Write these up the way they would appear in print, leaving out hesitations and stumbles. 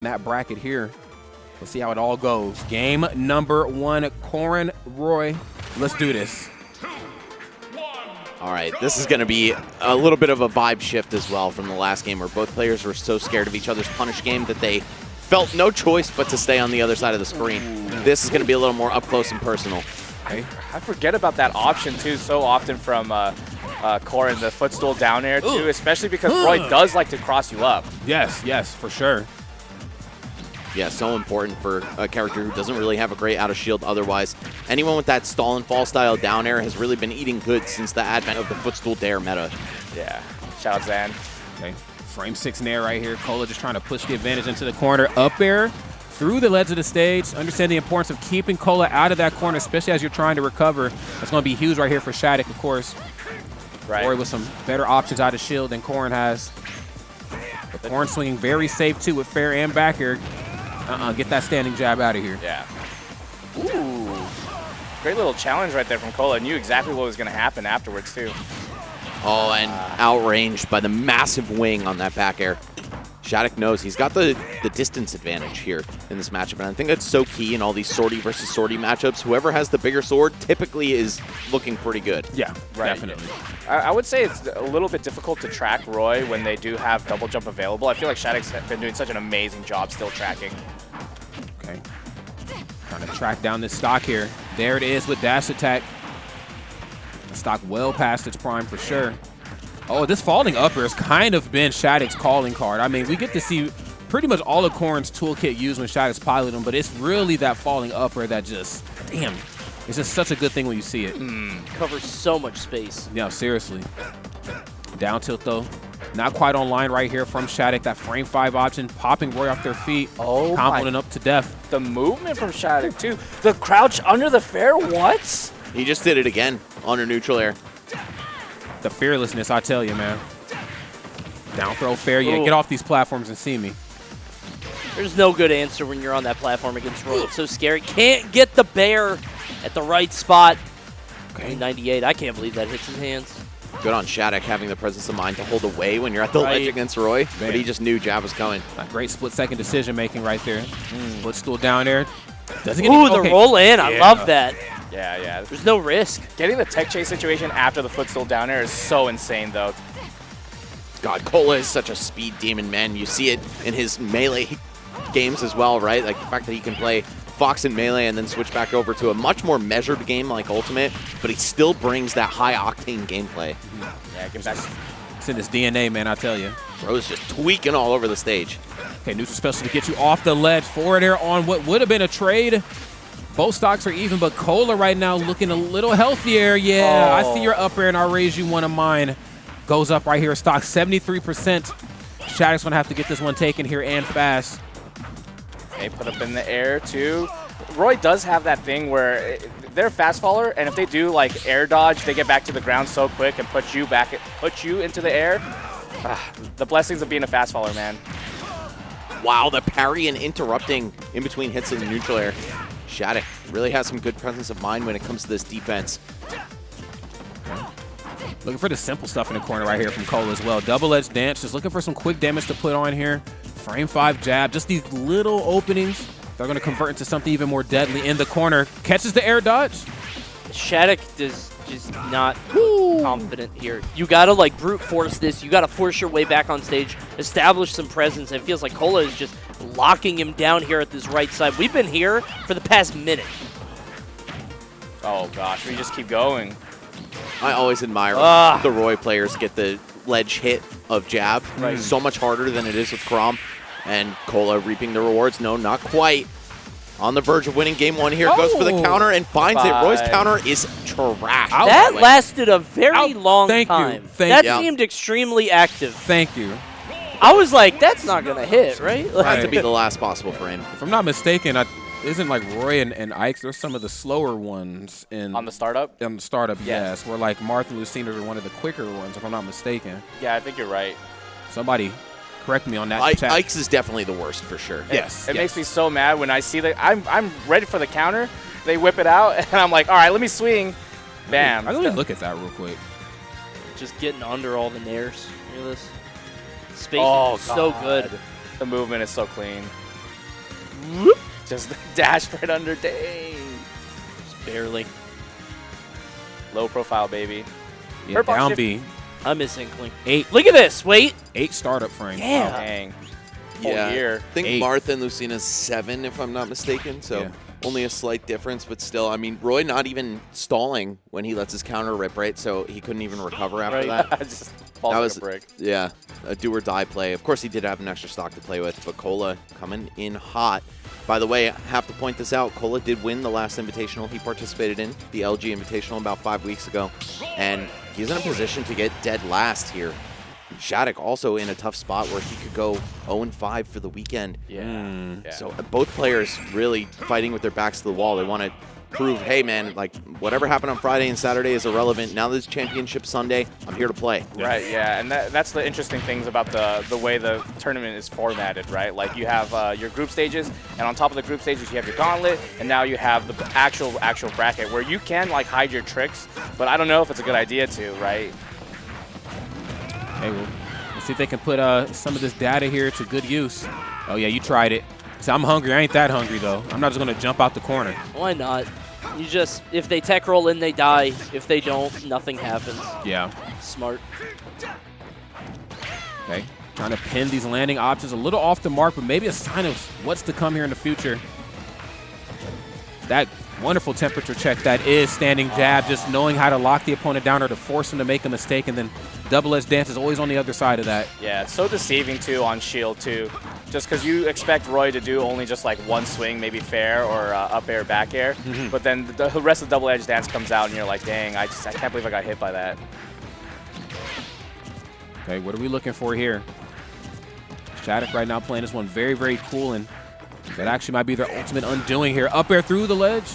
that bracket here. Let's see how it all goes. Game number 1, Corrin, Roy. Let's do this. All right, this is going to be a little bit of a vibe shift as well from the last game where both players were so scared of each other's punish game that they felt no choice but to stay on the other side of the screen. This is going to be a little more up close and personal. I forget about that option, too, so often from Corrin, the footstool down air, too, especially because Roy does like to cross you up. Yes, for sure. Yeah, so important for a character who doesn't really have a great out of shield otherwise. Anyone with that stall and fall style down air has really been eating good since the advent of the footstool dare meta. Yeah, shout out Zan. Okay, frame 6 nair right here. Kola just trying to push the advantage into the corner. Up air through the ledge of the stage. Understand the importance of keeping Kola out of that corner, especially as you're trying to recover. That's going to be huge right here for SHADIC, of course. Right. Roy with some better options out of shield than Corrin has. But Corrin swinging very safe, too, with fair and back air. Get that standing jab out of here. Yeah. Ooh. Great little challenge right there from Kola. Knew exactly what was going to happen afterwards, too. Oh, and outranged by the massive wing on that back air. SHADIC knows he's got the distance advantage here in this matchup, and I think that's so key in all these sortie versus sortie matchups. Whoever has the bigger sword typically is looking pretty good. Yeah, right. Definitely. I would say it's a little bit difficult to track Roy when they do have double jump available. I feel like SHADIC's been doing such an amazing job still tracking. Okay. Trying to track down this stock here. There it is with dash attack. The stock well past its prime for sure. Oh, this falling upper has kind of been SHADIC's calling card. I mean, we get to see pretty much all of Corrin's toolkit used when SHADIC's piloting, but it's really that falling upper that just, damn, it's just such a good thing when you see it. Covers so much space. Yeah, seriously. Down tilt, though. Not quite online right here from SHADIC. That frame 5 option, popping Roy off their feet. Oh, comboing up to death. The movement from SHADIC, too. The crouch under the fair, what? He just did it again on a neutral air. The fearlessness, I tell you, man. Down throw fair. Yeah, get off these platforms and see me. There's no good answer when you're on that platform against Roy. It's so scary. Can't get the bear at the right spot. Okay. 98. I can't believe that hits his hands. Good on SHADIC having the presence of mind to hold away when you're at the ledge against Roy, but he just knew jab was coming. A great split-second decision-making right there. Footstool down there. Doesn't get Ooh, the roll in. I love that. Yeah. There's no risk. Getting the tech chase situation after the footstool down air is so insane, though. God, Kola is such a speed demon, man. You see it in his melee games as well, right? Like the fact that he can play Fox in melee and then switch back over to a much more measured game like Ultimate, but he still brings that high-octane gameplay. Yeah, give that. It's in his DNA, man, I tell you. Bro's just tweaking all over the stage. Okay, neutral special to get you off the ledge. Forward air on what would have been a trade. Both stocks are even, but Kola right now looking a little healthier. Yeah, I see your up air, and I'll raise you one of mine. Goes up right here. Stock 73%. SHADIC's going to have to get this one taken here and fast. They put up in the air, too. Roy does have that thing where they're a fast faller, and if they do, like, air dodge, they get back to the ground so quick and put you into the air. The blessings of being a fast faller, man. Wow, the parry and interrupting in between hits in the neutral air. SHADIC really has some good presence of mind when it comes to this defense. Looking for the simple stuff in the corner right here from Kola as well. Double-edged dance, just looking for some quick damage to put on here. Frame 5 jab, just these little openings. They're going to convert into something even more deadly in the corner. Catches the air dodge. SHADIC does just not confident here. You got to, like, brute force this. You got to force your way back on stage, establish some presence. It feels like Kola is just locking him down here at this right side. We've been here for the past minute. Oh, gosh, we just keep going. I always admire when the Roy players get the ledge hit of jab. Right. So much harder than it is with Crom. And Kola reaping the rewards. No, not quite. On the verge of winning game 1 here. Goes for the counter and finds it. Roy's counter is trash. That lasted a very long time. Thank you. That seemed extremely active. Thank you. I was like, that's not going to hit, right? Had to be the last possible frame. If I'm not mistaken, isn't like Roy and Ike's, there's some of the slower ones on the startup? On the startup, yes. Where like Martha and Lucina's are one of the quicker ones, if I'm not mistaken. Yeah, I think you're right. Somebody correct me on that. Ike's is definitely the worst for sure. Yes. It makes me so mad when I see that. I'm ready for the counter. They whip it out, and I'm like, all right, let me swing. Bam. I'm going to look at that real quick. Just getting under all the nairs. Look at this. Spacing is so good. The movement is so clean. Whoop. Just dash right under. Dang. Just barely. Low profile, baby. Yeah, Hurt box down shift. B. I miss Inkling. 8. Look at this. Wait. 8 startup frame. Yeah. Dang. Yeah, Year. I think 8. Martha and Lucina's 7, if I'm not mistaken. So Yeah. only a slight difference, but still, I mean, Roy not even stalling when he lets his counter rip, right? So he couldn't even recover after Right. that. Just falls That like was a brick. Yeah, a do or die play. Of course, he did have an extra stock to play with, but Kola coming in hot. By the way, I have to point this out. Kola did win the last Invitational he participated in, the LG Invitational, about 5 weeks ago. And he's in a position to get dead last here. SHADIC also in a tough spot where he could go 0-5 for the weekend. Yeah. Yeah. So both players really fighting with their backs to the wall. They want to prove, hey, man, like whatever happened on Friday and Saturday is irrelevant. Now this Championship Sunday, I'm here to play. Right, yeah, and that's the interesting things about the way the tournament is formatted, right? Like you have your group stages, and on top of the group stages you have your gauntlet, and now you have the actual bracket where you can like hide your tricks, but I don't know if it's a good idea to, right? Hey, well, let's see if they can put some of this data here to good use. Oh, yeah, you tried it. So I'm hungry. I ain't that hungry, though. I'm not just going to jump out the corner. Why not? You just, if they tech roll in, they die. If they don't, nothing happens. Yeah. Smart. Okay. Trying to pin these landing options a little off the mark, but maybe a sign of what's to come here in the future. That wonderful temperature check that is standing jab, just knowing how to lock the opponent down or to force him to make a mistake, and then double-edge dance is always on the other side of that. Yeah, it's so deceiving too on shield too. Just because you expect Roy to do only just like one swing, maybe fair or up air, back air, but then the rest of the double edge dance comes out and you're like, dang, I can't believe I got hit by that. Okay, what are we looking for here? SHADIC right now playing this one very, very cool, and that actually might be their ultimate undoing here. Up air through the ledge.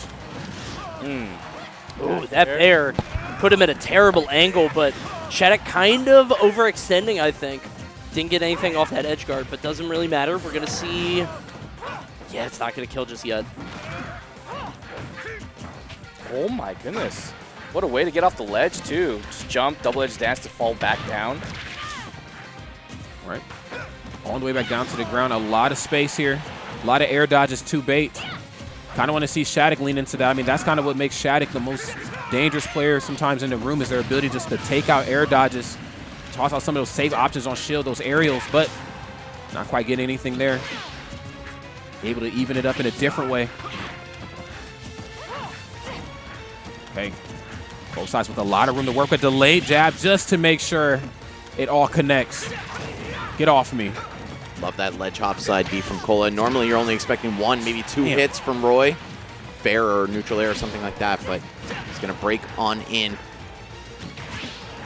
Ooh, that pair put him at a terrible angle, but SHADIC kind of overextending, I think. Didn't get anything off that edge guard, but doesn't really matter. We're going to see. Yeah, it's not going to kill just yet. Oh my goodness. What a way to get off the ledge too. Just jump, double edge dance to fall back down. All right. All the way back down to the ground. A lot of space here. A lot of air dodges to bait. Kind of want to see SHADIC lean into that. I mean, that's kind of what makes SHADIC the most dangerous player sometimes in the room, is their ability just to take out air dodges, toss out some of those safe options on shield, those aerials, but not quite getting anything there. Able to even it up in a different way. Okay. Both sides with a lot of room to work with. Delayed jab just to make sure it all connects. Get off me. Love that ledge hop side B from Kola. Normally you're only expecting 1, maybe 2 Damn. hits from Roy. Fair or neutral air or something like that, but he's going to break on in.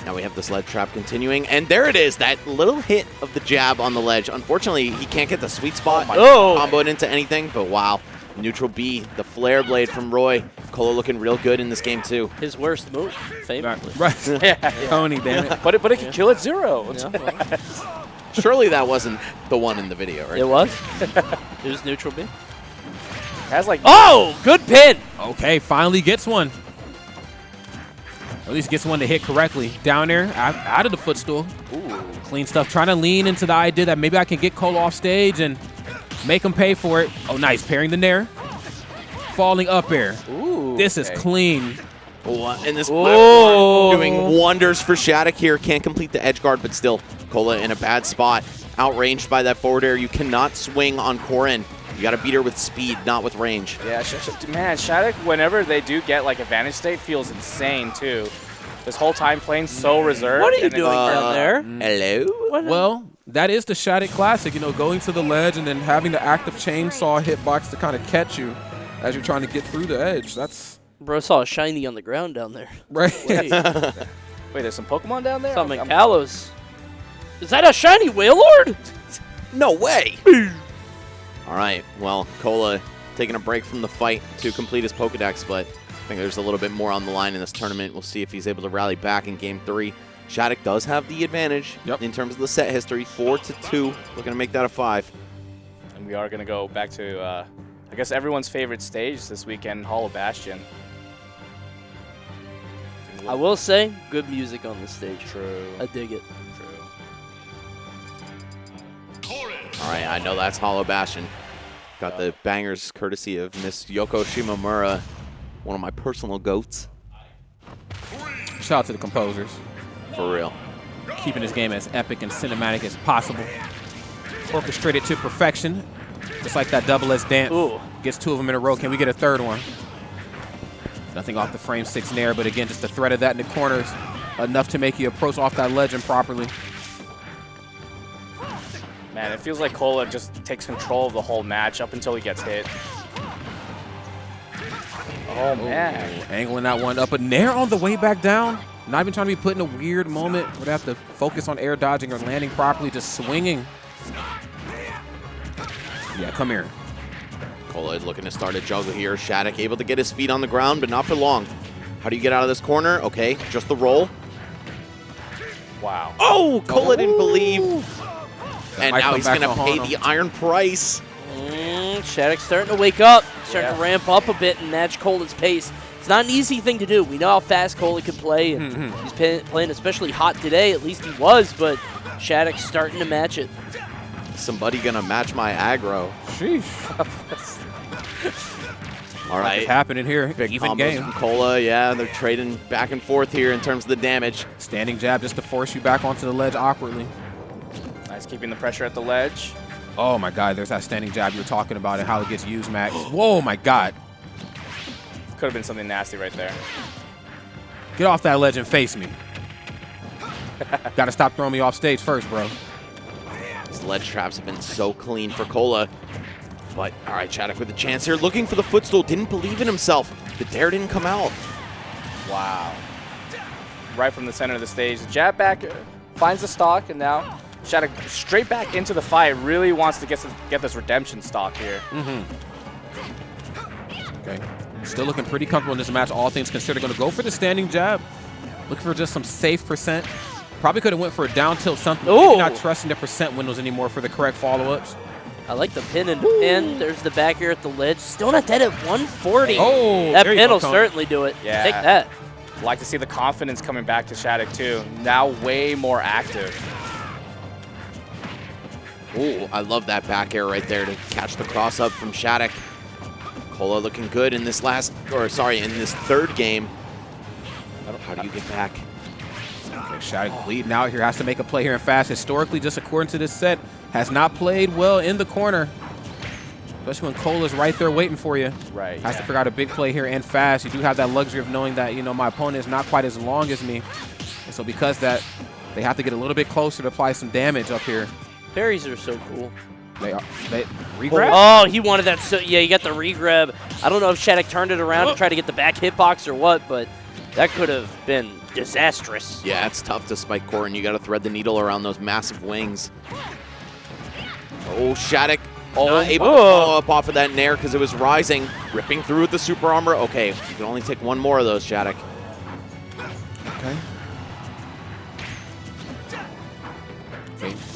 Now we have this ledge trap continuing, and there it is, that little hit of the jab on the ledge. Unfortunately, he can't get the sweet spot comboed into anything, but wow. Neutral B, the flare blade from Roy. Kola looking real good in this game too. His worst move, famously. Right. Yeah. Tony, damn it. But it can kill at 0. Yeah, well, Surely that wasn't the one in the video, right? it was. It was neutral B. Has like Oh, good pin. Okay, finally gets one. At least gets one to hit correctly. Down there, out of the footstool. ooh. Clean stuff. Trying to lean into the idea that maybe I can get Kola off stage and make him pay for it. Oh, nice. Parrying the nair. Falling up air. Ooh. This is clean. And this Oh. doing wonders for SHADIC here. Can't complete the edge guard, but still, Kola in a bad spot. Outranged by that forward air. You cannot swing on Corrin. You got to beat her with speed, not with range. Yeah, man, SHADIC, whenever they do get like advantage state, feels insane too. This whole time playing so reserved. What are you and then, doing like, down there? Hello? Well, that is the SHADIC classic, you know, going to the ledge and then having the active chainsaw hitbox to kind of catch you as you're trying to get through the edge. That's Bro saw a shiny on the ground down there. right. Wait, there's some Pokemon down there? Something I'm- Kalos. Is that a shiny Wailord? No way. All right, well, Kola taking a break from the fight to complete his Pokedex, but I think there's a little bit more on the line in this tournament. We'll see if he's able to rally back in Game 3. SHADIC does have the advantage in terms of the set history, 4-2. Looking to make that a 5. And we are going to go back to, I guess, everyone's favorite stage this weekend, Hollow Bastion. I will say, good music on the stage. True. I dig it. True. All right, I know that's Hollow Bastion. Got the bangers courtesy of Miss Yoko Shimomura, one of my personal goats. Shout out to the composers. For real. Keeping this game as epic and cinematic as possible. Orchestrated to perfection. Just like that double S dance. Ooh. Gets 2 of them in a row. Can we get a third one? Nothing off the frame 6 nair, but again, just the threat of that in the corners. Enough to make you approach off that ledge improperly. Man, it feels like Kola just takes control of the whole match up until he gets hit. Oh, man. Ooh, angling that one up. A nair on the way back down. Not even trying to be put in a weird moment where they have to focus on air dodging or landing properly, just swinging. Yeah, come here. Kola looking to start a juggle here. SHADIC able to get his feet on the ground, but not for long. How do you get out of this corner? Okay, just the roll. Wow. Oh, Kola didn't believe. And might now come he's back going to to pay haunt the him. iron price. SHADIC's starting to wake up, starting to Yeah. ramp up a bit and match Cola's pace. It's not an easy thing to do. We know how fast Kola can play, and he's playing especially hot today. At least he was, but SHADIC's starting to match it. Somebody going to match my aggro. Sheesh. All right. It's happening here. Big Even combos game. from Kola. Yeah, they're trading back and forth here in terms of the damage. Standing jab just to force you back onto the ledge awkwardly. Nice keeping the pressure at the ledge. Oh my God, there's that standing jab you were talking about and how it gets used, Max. Whoa, my God. Could have been something nasty right there. Get off that ledge and face me. Got to stop throwing me off stage first, bro. These ledge traps have been so clean for Kola. But, all right, SHADIC with a chance here. Looking for the footstool. Didn't believe in himself. The dare didn't come out. Wow. Right from the center of the stage. Jab back, finds the stock, and now SHADIC straight back into the fight. Really wants to get this redemption stock here. Okay. Still looking pretty comfortable in this match, all things considered. Going to go for the standing jab. Looking for just some safe percent. Probably could have went for a down tilt something. Ooh. Maybe not trusting the percent windows anymore for the correct follow-ups. I like the pin and pin. There's the back air at the ledge. Still not dead at 140. Oh, that there you pin go, will Con. certainly do it. Yeah. Take that. Like to see the confidence coming back to SHADIC too. Now way more active. Ooh, I love that back air right there to catch the cross up from SHADIC. Kola looking good in this in this third game. How do you get back? Okay, SHADIC bleeding out here. Has to make a play here and fast. Historically, just according to this set, has not played well in the corner. Especially when Kola's right there waiting for you. Right. Has to figure out a big play here and fast. You do have that luxury of knowing that, you know, my opponent is not quite as long as me. And so because that, they have to get a little bit closer to apply some damage up here. Parries are so cool. They regrab? Oh, he wanted that. So yeah, you got the regrab. I don't know if SHADIC turned it around to try to get the back hitbox or what, but that could have been disastrous. Yeah, it's tough to spike Corrin. You got to thread the needle around those massive wings. Oh, SHADIC not able to follow up off of that nair because it was rising. Ripping through with the super armor. Okay, you can only take one more of those, SHADIC. Okay.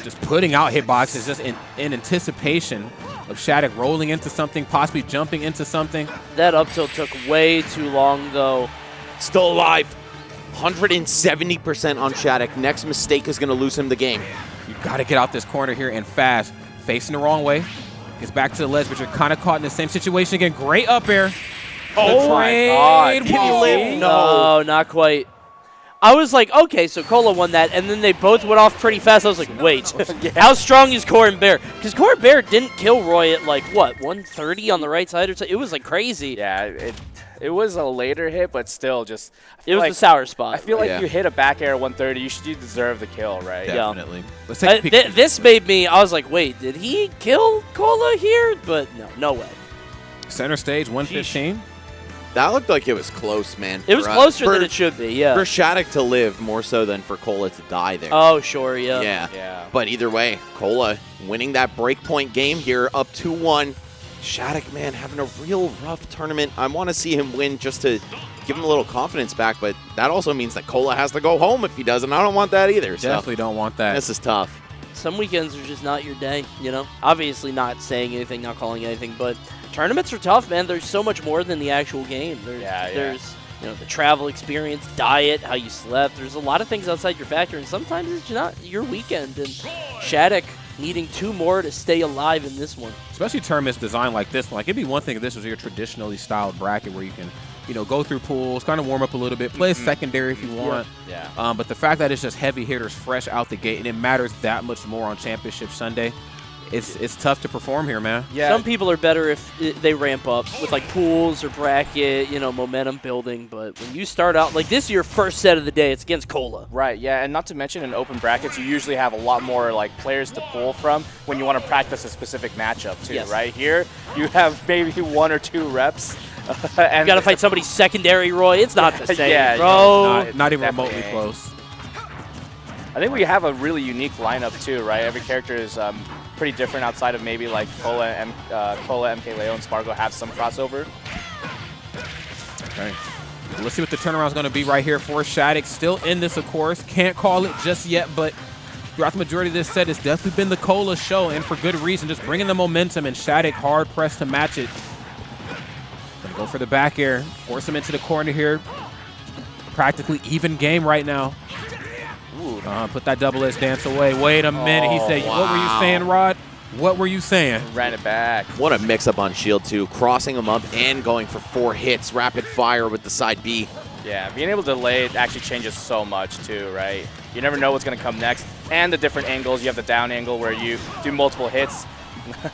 Just putting out hitboxes just in anticipation of SHADIC rolling into something, possibly jumping into something. That up tilt took way too long, though. Still alive. 170% on SHADIC. Next mistake is going to lose him the game. You got to get out this corner here and fast. Facing the wrong way. Gets back to the ledge, but you're kind of caught in the same situation again. Great up air. Oh my God. Can you live? No, not quite. I was like, okay, so Kola won that, and then they both went off pretty fast. I was like, wait, how strong is Corrin Bear? Because Corrin Bear didn't kill Roy at like, what, 130 on the right side or something? It was like crazy. Yeah, it was a later hit, but still just. It was like, the sour spot. I feel like Yeah. you hit a back air at 130, you deserve the kill, right? Yeah. Definitely. Let's take a peek. This made me, I was like, wait, did he kill Kola here? But no way. Center stage, 115. That looked like it was close, man. It was closer than it should be, yeah. For SHADIC to live more so than for Kola to die there. Oh, sure, yeah. Yeah. But either way, Kola winning that breakpoint game here, up 2-1. SHADIC, man, having a real rough tournament. I want to see him win just to give him a little confidence back, but that also means that Kola has to go home if he doesn't. I don't want that either. Definitely don't want that. This is tough. Some weekends are just not your day, you know? Obviously not saying anything, not calling anything, but tournaments are tough, man. There's so much more than the actual game. There's you know, the travel experience, diet, how you slept. There's a lot of things outside your factor, and sometimes it's not your weekend. And SHADIC, needing 2 more to stay alive in this one. Especially tournaments designed like this one. Like, it'd be one thing if this was your traditionally styled bracket where you can, you know, go through pools, kind of warm up a little bit, play a secondary if you want. Yeah. But the fact that it's just heavy hitters fresh out the gate, and it matters that much more on Championship Sunday, it's tough to perform here, man. Yeah. Some people are better if they ramp up with like pools or bracket, you know, momentum building. But when you start out, like this is your first set of the day, it's against Kola. Right, yeah, and not to mention in open brackets, you usually have a lot more like players to pull from when you want to practice a specific matchup too, Yes. right? Here, you have maybe 1 or 2 reps. And You got to fight somebody secondary, Roy. It's not the same, Yeah, bro. Not even Definitely remotely ain't. close. I think we have a really unique lineup too, right? Every character is pretty different outside of maybe like Kola, MK Leo, and Spargo have some crossover. Okay. Let's see what the turnaround's going to be right here for SHADIC. Still in this, of course. Can't call it just yet, but throughout the majority of this set, it's definitely been the Kola show, and for good reason. Just bringing the momentum, and SHADIC hard-pressed to match it. Gonna go for the back air. Force him into the corner here. Practically even game right now. Put that double edge dance away. Wait a minute. He said, wow. what were you saying, Rod? What were you saying? Ran it back. What a mix-up on shield, too. Crossing him up and going for 4 hits. Rapid fire with the side B. Yeah, being able to delay it actually changes so much too, right? You never know what's going to come next. And the different angles. You have the down angle where you do multiple hits.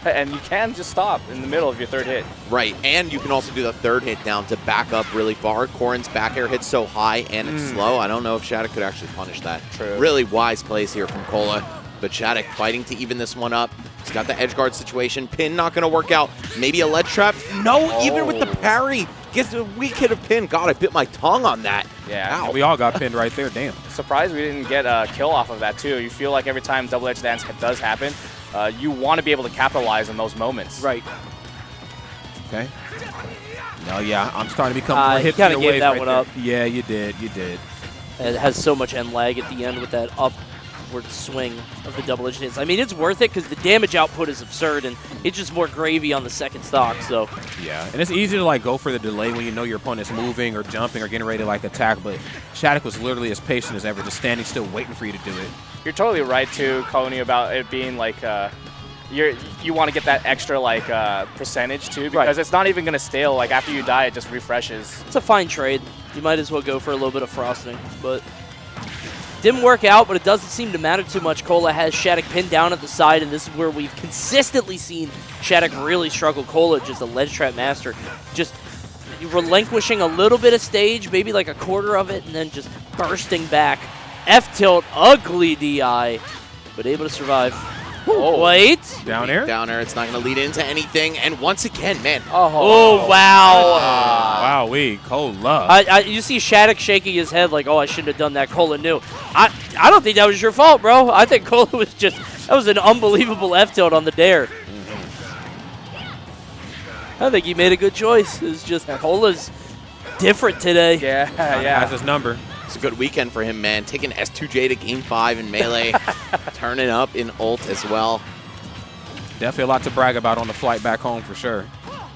And you can just stop in the middle of your 3rd hit. Right, and you can also do the 3rd hit down to back up really far. Corrin's back air hits so high and it's slow. I don't know if SHADIC could actually punish that. True. Really wise plays here from Kola. But SHADIC fighting to even this one up. He's got the edge guard situation. Pin not going to work out. Maybe a ledge trap. No, even with the parry. Gets a weak hit of pin. God, I bit my tongue on that. Yeah. Ow. We all got pinned right there. Damn. Surprised we didn't get a kill off of that too. You feel like every time double edge dance does happen, you want to be able to capitalize on those moments. Right. Okay. No, yeah, I'm starting to become You more hit kinda to the gave wave that right one there. up. Yeah, you did. You did. And it has so much end lag at the end with that upward swing of the double edge dance. I mean, it's worth it because the damage output is absurd, and it's just more gravy on the second stock. So Yeah, and it's easy to like go for the delay when you know your opponent's moving or jumping or getting ready to like attack, but SHADIC was literally as patient as ever, just standing still waiting for you to do it. You're totally right too, Coney, about it being like you want to get that extra like percentage too, because it's not even gonna stale. Like after you die, it just refreshes. it's a fine trade. You might as well go for a little bit of frosting, but didn't work out, but it doesn't seem to matter too much. Kola has SHADIC pinned down at the side, and this is where we've consistently seen SHADIC really struggle. Kola, just a ledge trap master, just relinquishing a little bit of stage, maybe like a quarter of it, and then just bursting back. F-tilt, ugly DI, but able to survive. Oh. Wait. Down air? Down air. It's not going to lead into anything. And once again, man. Oh, wow. Wow, Kola. You see SHADIC shaking his head like, oh, I shouldn't have done that. Kola knew. I don't think that was your fault, bro. I think Kola was that was an unbelievable F-tilt on the dare. I think he made a good choice. It's just Kola's different today. Yeah, Has his number. It's a good weekend for him, man. Taking S2J to Game 5 in Melee. Turning up in ult as well. Definitely a lot to brag about on the flight back home for sure.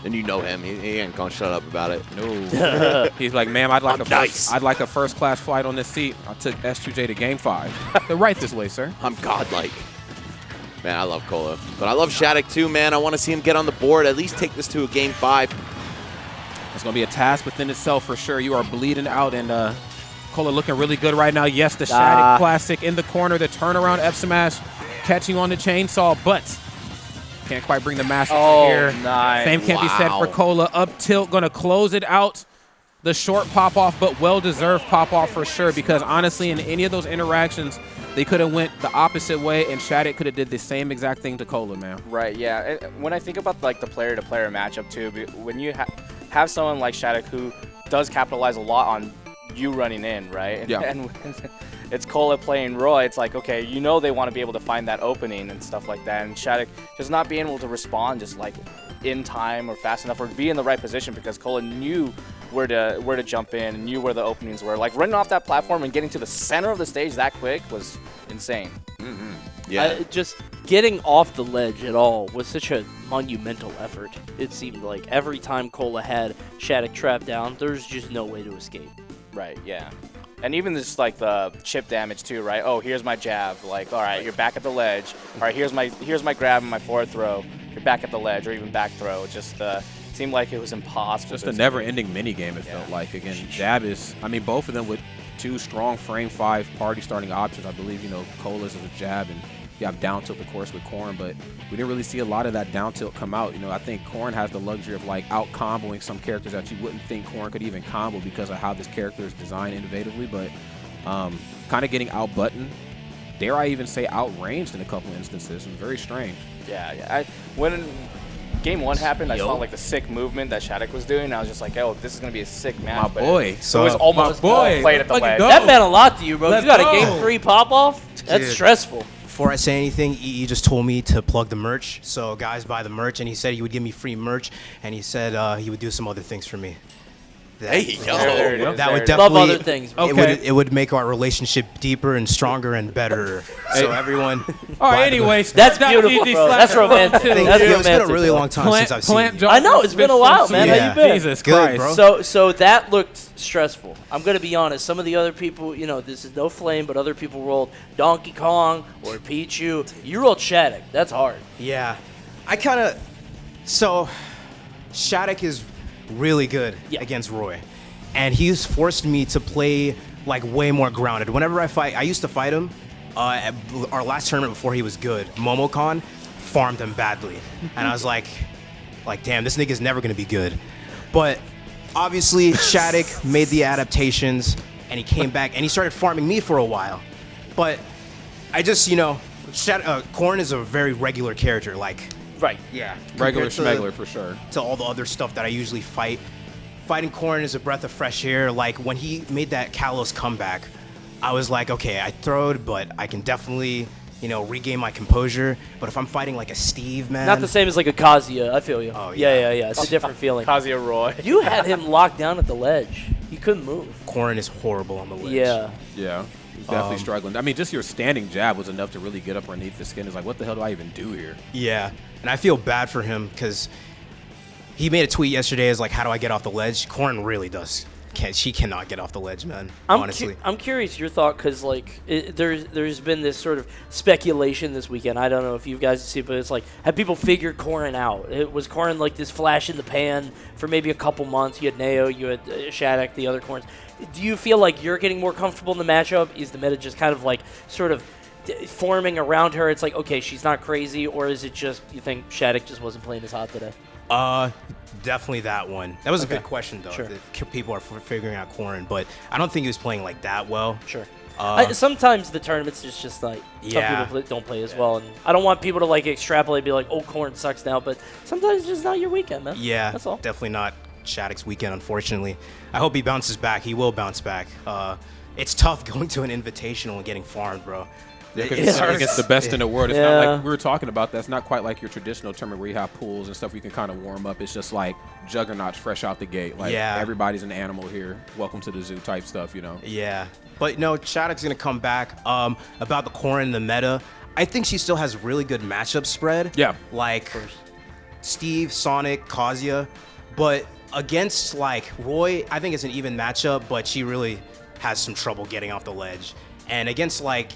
And you know him. He ain't going to shut up about it. No. He's like, ma'am, I'd like I'm a first-class flight on this seat. I took S2J to Game 5. They're right this way, sir. I'm godlike. Man, I love Kola. But I love SHADIC too, man. I want to see him get on the board. At least take this to a Game 5. It's going to be a task within itself for sure. You are bleeding out, and Kola looking really good right now. Yes, the SHADIC classic in the corner, the turnaround F smash, catching on the chainsaw, but can't quite bring the master here. Nice. Same can't be said for Kola. Up tilt, going to close it out. The short pop off, but well-deserved pop off for sure, because honestly, in any of those interactions, they could have went the opposite way, and SHADIC could have did the same exact thing to Kola, man. Right, yeah. When I think about like the player-to-player matchup too, when you have someone like SHADIC who does capitalize a lot on you running in, right? Yeah. And it's Kola playing Roy, it's like, okay, you know they want to be able to find that opening and stuff like that, and SHADIC just not being able to respond just like in time or fast enough or be in the right position, because Kola knew where to jump in and knew where the openings were. Like running off that platform and getting to the center of the stage that quick was insane. Yeah. Just getting off the ledge at all was such a monumental effort. It seemed like every time Kola had SHADIC trapped down, there's just no way to escape. Right, yeah. And even just like the chip damage too, right? Oh, here's my jab. Like, all right, you're back at the ledge. All right, here's my grab and my forward throw. You're back at the ledge, or even back throw. It just seemed like it was impossible. Just a never-ending mini game. It felt like. Again, jab is. I mean, both of them with 2 strong frame 5 party starting options. I believe Cola's is a jab, and you have down tilt, of course, with Corrin, but we didn't really see a lot of that down tilt come out. I think Corrin has the luxury of like out comboing some characters that you wouldn't think Corrin could even combo because of how this character is designed innovatively, but kind of getting out buttoned. Dare I even say outranged in a couple instances. It was very strange. Yeah. When Game 1 happened, I saw like the sick movement that SHADIC was doing. And I was just like, oh, this is gonna be a sick match. My boy. So it was almost played at the ledge. That meant a lot to you, bro. Let's You got a go. Game 3 pop-off? That's Dude. stressful. Before I say anything, EE just told me to plug the merch. So guys, buy the merch, and he said he would give me free merch, and he said he would do some other things for me. There you go. There it is, That would there it is. Love definitely. other things. Okay. It would make our relationship deeper and stronger and better. So everyone. All buy right, the anyways. That's beautiful, bro. That's romantic. merch. That's It's been a romantic. really bro. long time since I've seen you. I know, it's been a while, man. How you been? Jesus Good, Christ. bro. So that looked stressful. I'm gonna be honest. Some of the other people, this is no flame, but other people rolled Donkey Kong or Pichu. You rolled SHADIC. That's hard. Yeah, I kind of. So, SHADIC is really good against Roy, and he's forced me to play like way more grounded. Whenever I used to fight him. At our last tournament before he was good, Momocon farmed him badly, and I was like, damn, this nigga's never gonna be good. But obviously, SHADIC made the adaptations, and he came back, and he started farming me for a while. But I just, Corrin is a very regular character, like. Right. Yeah. Regular compared schmegler for sure. to all the other stuff that I usually fight. Fighting Corrin is a breath of fresh air. Like, when he made that Kalos comeback, I was like, okay, I throwed, but I can definitely, regain my composure. But if I'm fighting like a Steve, man. Not the same as like a Kazuya. I feel you. Oh, yeah. yeah. It's a different feeling. Kazuya Roy. You had him locked down at the ledge. He couldn't move. Corrin is horrible on the ledge. Yeah. Yeah. He's definitely struggling. I mean, just your standing jab was enough to really get up underneath the skin. It's like, what the hell do I even do here? Yeah. And I feel bad for him because he made a tweet yesterday as like, how do I get off the ledge? Corrin really does. She cannot get off the ledge, man. Honestly. I'm curious your thought because there's been this sort of speculation this weekend. I don't know if you guys see, but it's like, have people figured Corrin out? Was Corrin like this flash in the pan for maybe a couple months? You had Neo, you had SHADIC, the other Corrins. Do you feel like you're getting more comfortable in the matchup? Is the meta just kind of like sort of forming around her? It's like, okay, she's not crazy, or is it just you think SHADIC just wasn't playing as hot today? Definitely that one. That was a good question, though. Sure. If people are figuring out Corrin, but I don't think he was playing like that well. Sure. Sometimes the tournaments is just like Yeah. some people don't play as well, and I don't want people to like extrapolate and be like, "Oh, Corrin sucks now," but sometimes it's just not your weekend, man. Yeah, that's all. Definitely not SHADIC's weekend, unfortunately. I hope he bounces back. He will bounce back. It's tough going to an invitational and getting farmed, bro. Yeah, because It it's hurts. against the best in the world. It's Yeah. not like we were talking about. That's not quite like your traditional tournament where you have pools and stuff where you can kind of warm up. It's just like juggernauts fresh out the gate. Like everybody's an animal here. Welcome to the zoo type stuff, Yeah. But no, SHADIC's going to come back. About the Corrin, the meta, I think she still has really good matchup spread. Yeah. Like Steve, Sonic, Kazuya. But against like Roy, I think it's an even matchup, but she really has some trouble getting off the ledge. And against like,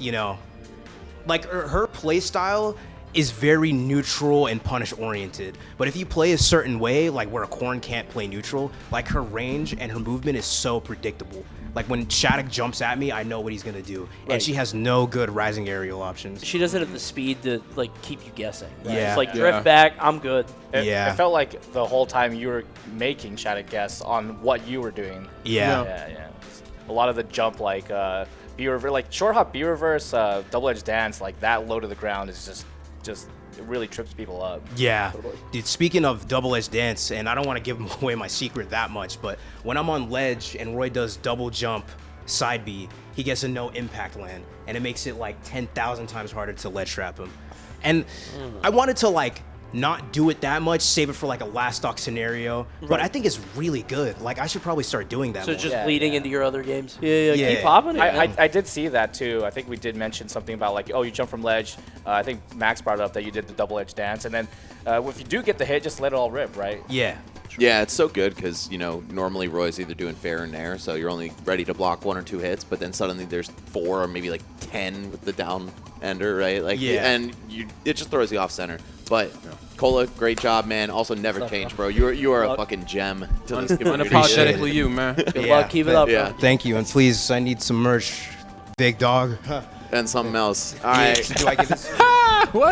like her play style is very neutral and punish oriented. But if you play a certain way, like where a Corrin can't play neutral, like her range and her movement is so predictable. Like when SHADIC jumps at me, I know what he's gonna do. Right. And she has no good rising aerial options. She doesn't have the speed to like keep you guessing. Right? Yeah. It's like Yeah. drift back, I'm good. It Yeah. felt like the whole time you were making SHADIC guess on what you were doing. Yeah. Yeah. A lot of the jump, like B reverse, like short hop B reverse, double edge dance, like that low to the ground is just it really trips people up. Yeah. Dude, speaking of double edge dance, and I don't want to give away my secret that much, but when I'm on ledge and Roy does double jump side B, he gets a no impact land, and it makes it like 10,000 times harder to ledge trap him. And I wanted to like not do it that much, save it for like a last stock scenario, but I think it's really good. Like I should probably start doing that So more. just Yeah, bleeding yeah. into your other games. Yeah. Yeah. Keep popping it. I man. did see that too. I think we did mention something about like, oh, you jump from ledge. I think Max brought it up that you did the double edge dance, and then if you do get the hit, just let it all rip, right? Yeah. Yeah, it's so good because, you know, normally Roy's either doing fair and nair, so you're only ready to block 1 or 2 hits, but then suddenly there's 4 or maybe like 10 with the down ender, right? Like, Yeah. And it just throws you off center. But Kola, great job, man. Also, never change, bro. You are a fucking gem to this community. Unapologetically you, man. Good luck. Keep it up, Yeah. bro. Thank you, and please, I need some merch, big dog. And something else. All right. Do I get this? What?